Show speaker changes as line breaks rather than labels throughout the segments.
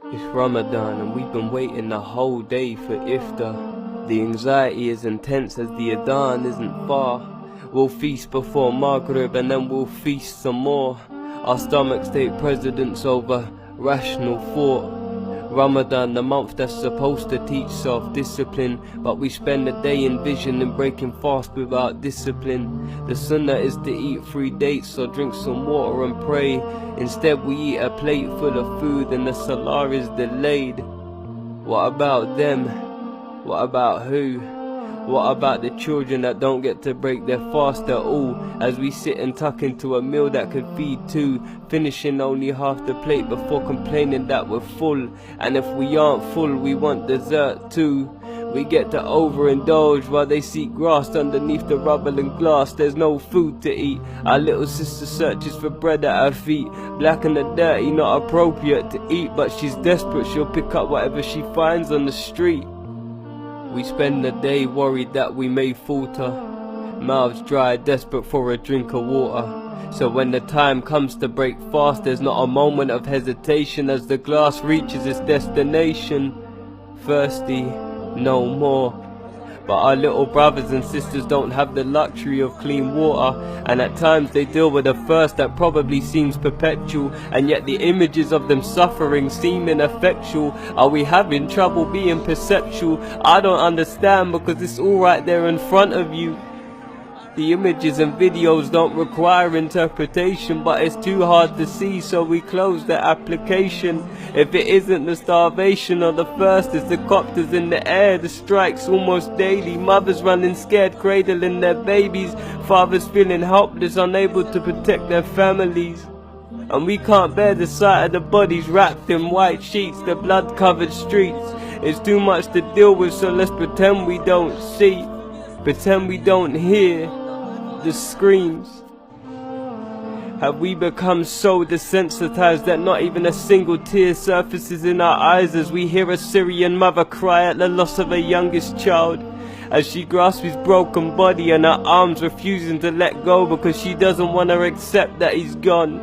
It's Ramadan and we've been waiting the whole day for iftar. The anxiety is intense as the adhan isn't far. We'll feast before Maghrib and then we'll feast some more. Our stomachs take precedence over rational thought. Ramadan, the month that's supposed to teach self-discipline, but we spend the day in vision and breaking fast without discipline. The sunnah is to eat 3 dates or drink some water and pray. Instead we eat a plate full of food and the salah is delayed. What about them? What about who? What about the children that don't get to break their fast at all, as we sit and tuck into a meal that could feed 2, finishing only half the plate before complaining that we're full, and if we aren't full we want dessert too. We get to overindulge while they seek grass underneath the rubble and glass. There's no food to eat. Our little sister searches for bread at her feet. Black and the dirty, not appropriate to eat, but she's desperate, she'll pick up whatever she finds on the street. We spend the day worried that we may falter, mouths dry, desperate for a drink of water. So when the time comes to break fast, there's not a moment of hesitation as the glass reaches its destination. Thirsty, no more. But our little brothers and sisters don't have the luxury of clean water, and at times they deal with a thirst that probably seems perpetual, and yet the images of them suffering seem ineffectual. Are we having trouble being perceptual? I don't understand, because it's all right there in front of you. The images and videos don't require interpretation, but it's too hard to see, so we close the application. If it isn't the starvation or the thirst, it's the copters in the air, the strikes almost daily, mothers running scared, cradling their babies, fathers feeling helpless, unable to protect their families. And we can't bear the sight of the bodies wrapped in white sheets, the blood-covered streets. It's too much to deal with, so let's pretend we don't see, pretend we don't hear the screams. Have we become so desensitized that not even a single tear surfaces in our eyes as we hear a Syrian mother cry at the loss of her youngest child, as she grasps his broken body and her arms refusing to let go because she doesn't want to accept that he's gone?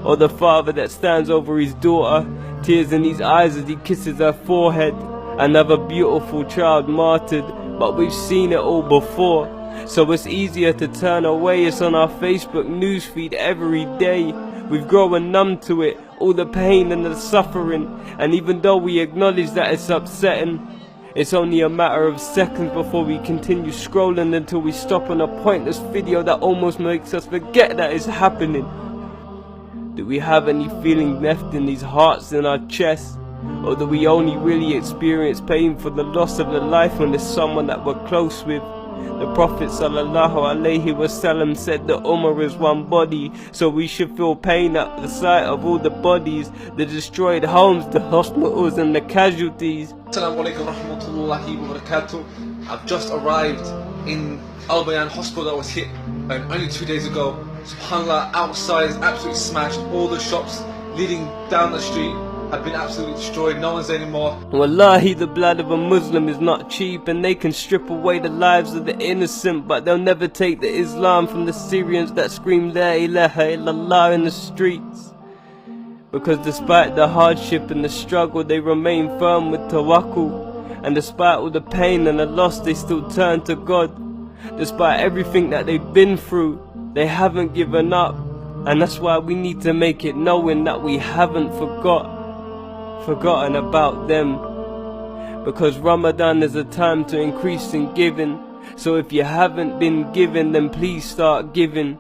Or the father that stands over his daughter, tears in his eyes as he kisses her forehead, another beautiful child martyred. But we've seen it all before, so it's easier to turn away. It's on our Facebook newsfeed every day. We've grown numb to it, all the pain and the suffering, and even though we acknowledge that it's upsetting, it's only a matter of seconds before we continue scrolling until we stop on a pointless video that almost makes us forget that it's happening. Do we have any feeling left in these hearts in our chests? Or do we only really experience pain for the loss of the life when there's someone that we're close with? The Prophet ﷺ said that Ummah is one body, so we should feel pain at the sight of all the bodies, the destroyed homes, the hospitals and the casualties.
Assalamu alaikum warahmatullahi wabarakatuh. I've just arrived in Al Bayan hospital that was hit only 2 days ago. SubhanAllah, outside is absolutely smashed. All the shops leading down the street have been absolutely destroyed. No one's anymore.
Wallahi, the blood of a Muslim is not cheap, and they can strip away the lives of the innocent, but they'll never take the Islam from the Syrians that scream La ilaha illallah in the streets. Because despite the hardship and the struggle, they remain firm with tawakkul, and despite all the pain and the loss, they still turn to God. Despite everything that they've been through, they haven't given up, and that's why we need to make it knowing that we haven't forgotten about them. Because Ramadan is a time to increase in giving, so if you haven't been given, then please start giving.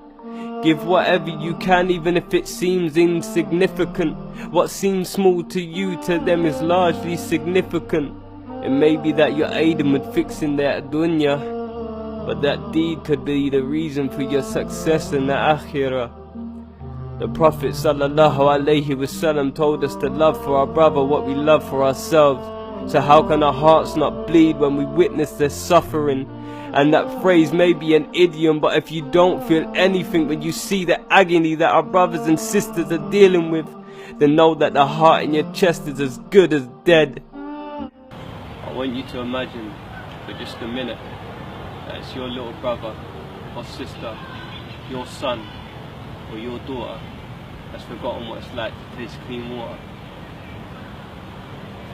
Give whatever you can, even if it seems insignificant. What seems small to you, to them is largely significant. It may be that you're aiding with fixing their dunya, but that deed could be the reason for your success in the akhirah. The Prophet ﷺ told us to love for our brother what we love for ourselves. So how can our hearts not bleed when we witness their suffering? And that phrase may be an idiom, but if you don't feel anything when you see the agony that our brothers and sisters are dealing with, then know that the heart in your chest is as good as dead. I want you to imagine for just a minute that it's your little brother or sister, your son or your daughter that's forgotten what it's like to taste clean water.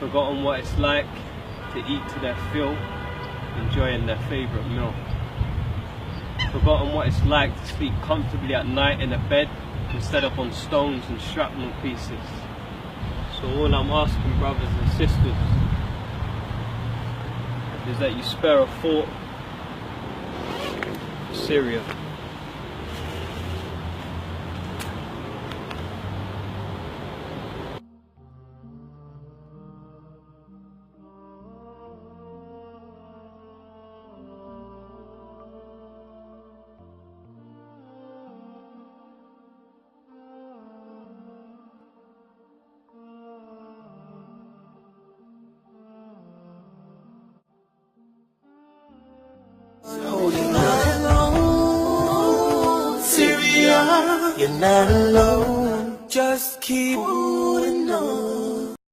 forgotten what it's like to eat to their fill, enjoying their favourite meal. Forgotten what it's like to sleep comfortably at night in a bed instead of on stones and shrapnel pieces. So all I'm asking, brothers and sisters, is that you spare a thought for Syria.
You're not alone, Syria. You're not alone. Just keep holding on.